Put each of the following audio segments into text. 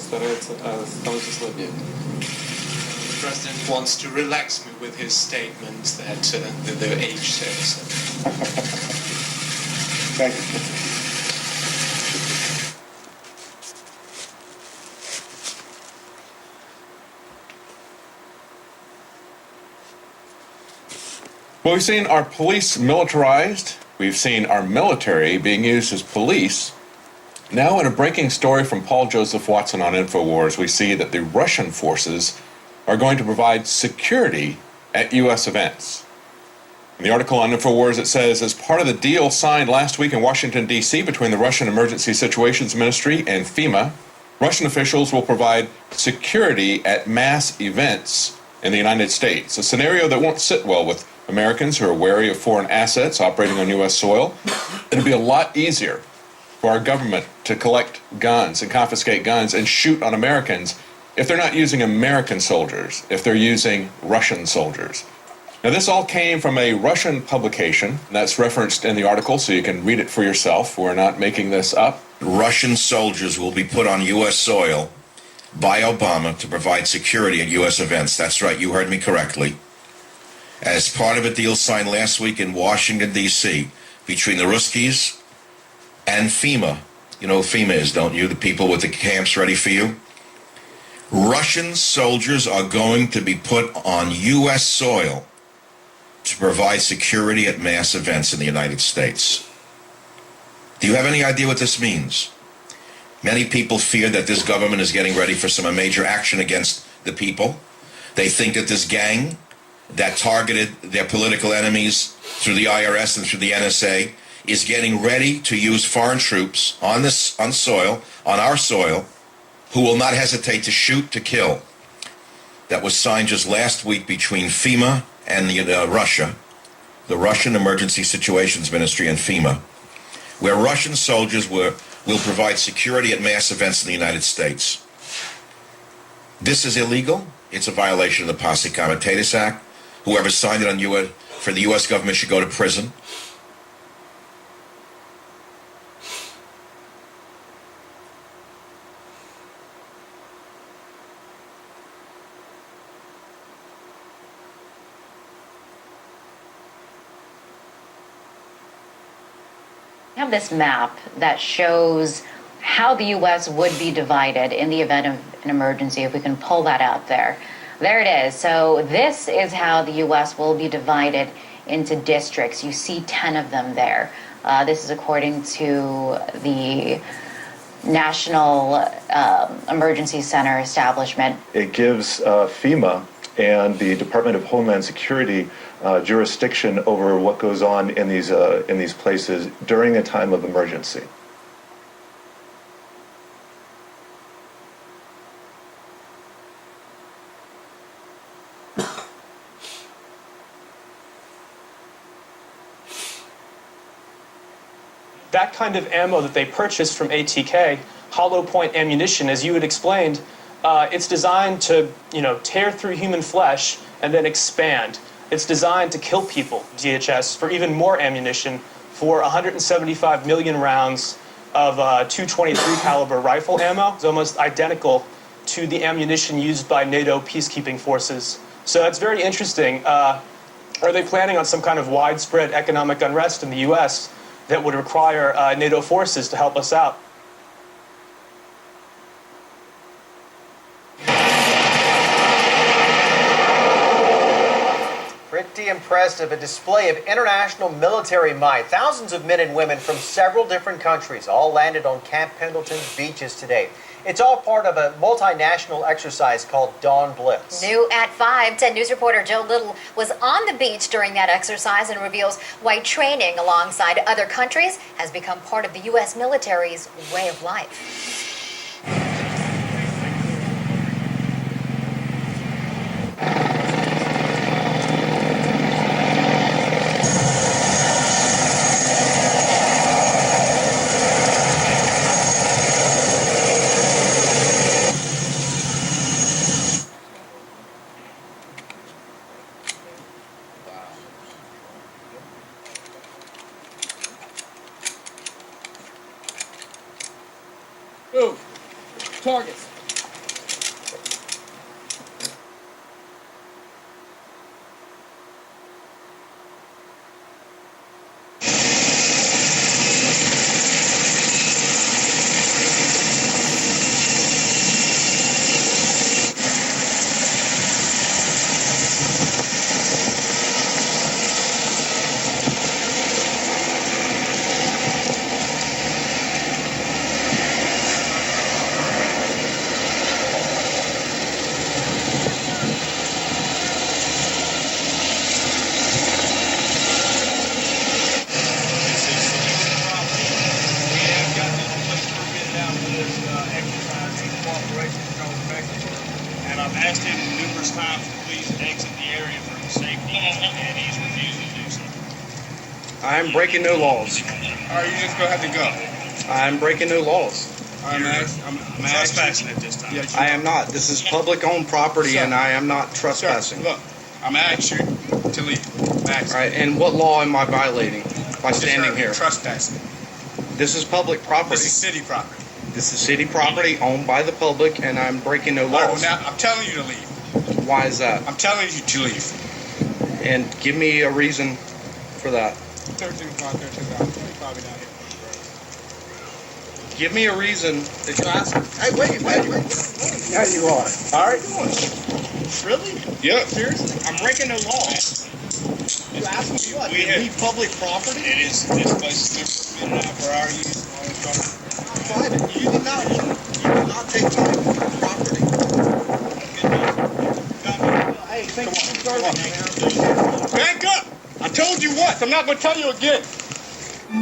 становится слабее. The president wants to relax me with his statement that the age says. Thank you. Well, we've seen our police militarized. We've seen our military being used as police. Now, in a breaking story from Paul Joseph Watson on InfoWars, we see that the Russian forces are going to provide security at U.S. events. In the article on InfoWars, it says, as part of the deal signed last week in Washington, D.C. between the Russian Emergency Situations Ministry and FEMA, Russian officials will provide security at mass events in the United States, a scenario that won't sit well with Americans who are wary of foreign assets operating on U.S. soil. It'll be a lot easier for our government to collect guns and confiscate guns and shoot on Americans if they're not using American soldiers, if they're using Russian soldiers. Now, this all came from a Russian publication that's referenced in the article, so you can read it for yourself. We're not making this up. Russian soldiers will be put on U.S. soil by Obama to provide security at U.S. events. That's right, you heard me correctly. As part of a deal signed last week in Washington, D.C., between the Ruskies and FEMA. You know who FEMA is, don't you? The people with the camps ready for you. Russian soldiers are going to be put on U.S. soil to provide security at mass events in the United States. Do you have any idea what this means? Many people fear that this government is getting ready for some major action against the people. They think that this gang that targeted their political enemies through the IRS and through the NSA is getting ready to use foreign troops on our soil, who will not hesitate to shoot, to kill. That was signed just last week between FEMA and Russia, the Russian Emergency Situations Ministry and FEMA, where Russian soldiers will provide security at mass events in the United States. This is illegal. It's a violation of the Posse Comitatus Act. Whoever signed it for the U.S. government should go to prison. We have this map that shows how the U.S. would be divided in the event of an emergency, if we can pull that out there. There it is. So this is how the U.S. will be divided into districts. You see 10 of them there. This is according to the National Emergency Center establishment. It gives FEMA and the Department of Homeland Security jurisdiction over what goes on in these places during a time of emergency. That kind of ammo that they purchased from ATK, hollow point ammunition, as you had explained, it's designed to, tear through human flesh and then expand. It's designed to kill people, DHS, for even more ammunition, for 175 million rounds of .223 caliber rifle ammo. It's almost identical to the ammunition used by NATO peacekeeping forces. So that's very interesting. Are they planning on some kind of widespread economic unrest in the U.S. that would require NATO forces to help us out? Pretty impressive, a display of international military might. Thousands of men and women from several different countries all landed on Camp Pendleton's beaches today. It's all part of a multinational exercise called Dawn Blitz. New at 5, 10 News reporter Joe Little was on the beach during that exercise and reveals why training alongside other countries has become part of the U.S. military's way of life. Move. Targets. I'm breaking no laws. All right, you just go ahead and go. I'm breaking no laws. I'm trespassing at this time. I am not. This is public-owned property, and I am not trespassing. Sir, look, I'm asking you to leave. All right, and what law am I violating by standing here? Trespassing. This is public property. This is city property. This is city property owned by the public, and I'm breaking no All right, well, laws. now I'm telling you to leave. Why is that? I'm telling you to leave. And give me a reason for that. 13 o'clock, 13 o'clock. Probably not here. Give me a reason. Hey, wait. Yeah, you are. All right. Really? Yep. Seriously? I'm breaking no laws. You asked me what? We To have- leave public property? This place is been permitted now for our use. Private. You did not take time from the property. Hey, thank you for serving. Back up! I told you once. I'm not going to tell you again.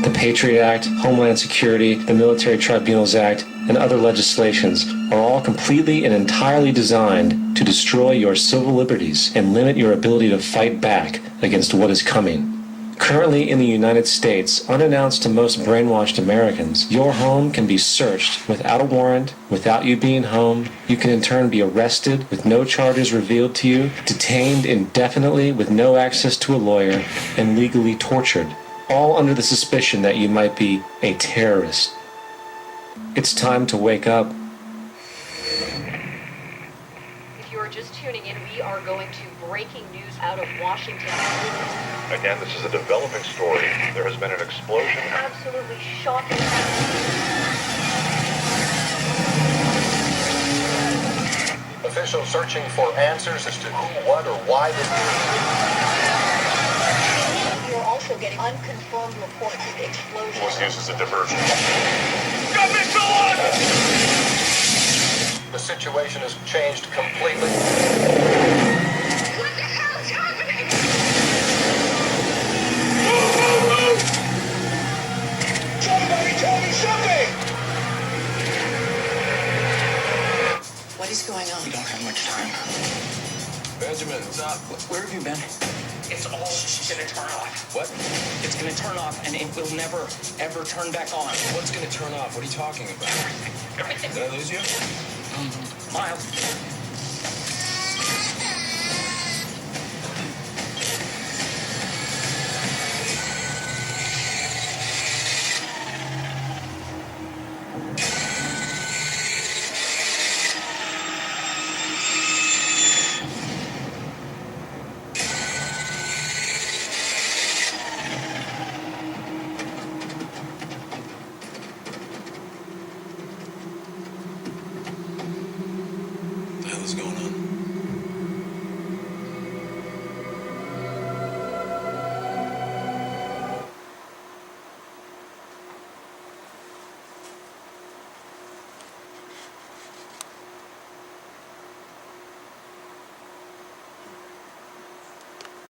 The Patriot Act, Homeland Security, the Military Tribunals Act, and other legislations are all completely and entirely designed to destroy your civil liberties and limit your ability to fight back against what is coming. Currently in the United States, unannounced to most brainwashed Americans, your home can be searched without a warrant, without you being home. You can in turn be arrested with no charges revealed to you, detained indefinitely with no access to a lawyer, and legally tortured, all under the suspicion that you might be a terrorist. It's time to wake up. If you're just tuning in, we are going to breaking news out of Washington. Again, this is a developing story. There has been an explosion. Absolutely shocking. Officials searching for answers as to who, what, or why this. We're also getting unconfirmed reports of the explosion. Was used as a diversion. Got me so on! The situation has changed completely. What the hell is happening? Somebody tell me something! What is going on? We don't have much time. Benjamin, where have you been? It's all gonna turn off. What? It's gonna turn off and it will never, ever turn back on. What's going to turn off? What are you talking about? Everything. Did I lose you? Miles. What the hell is going on?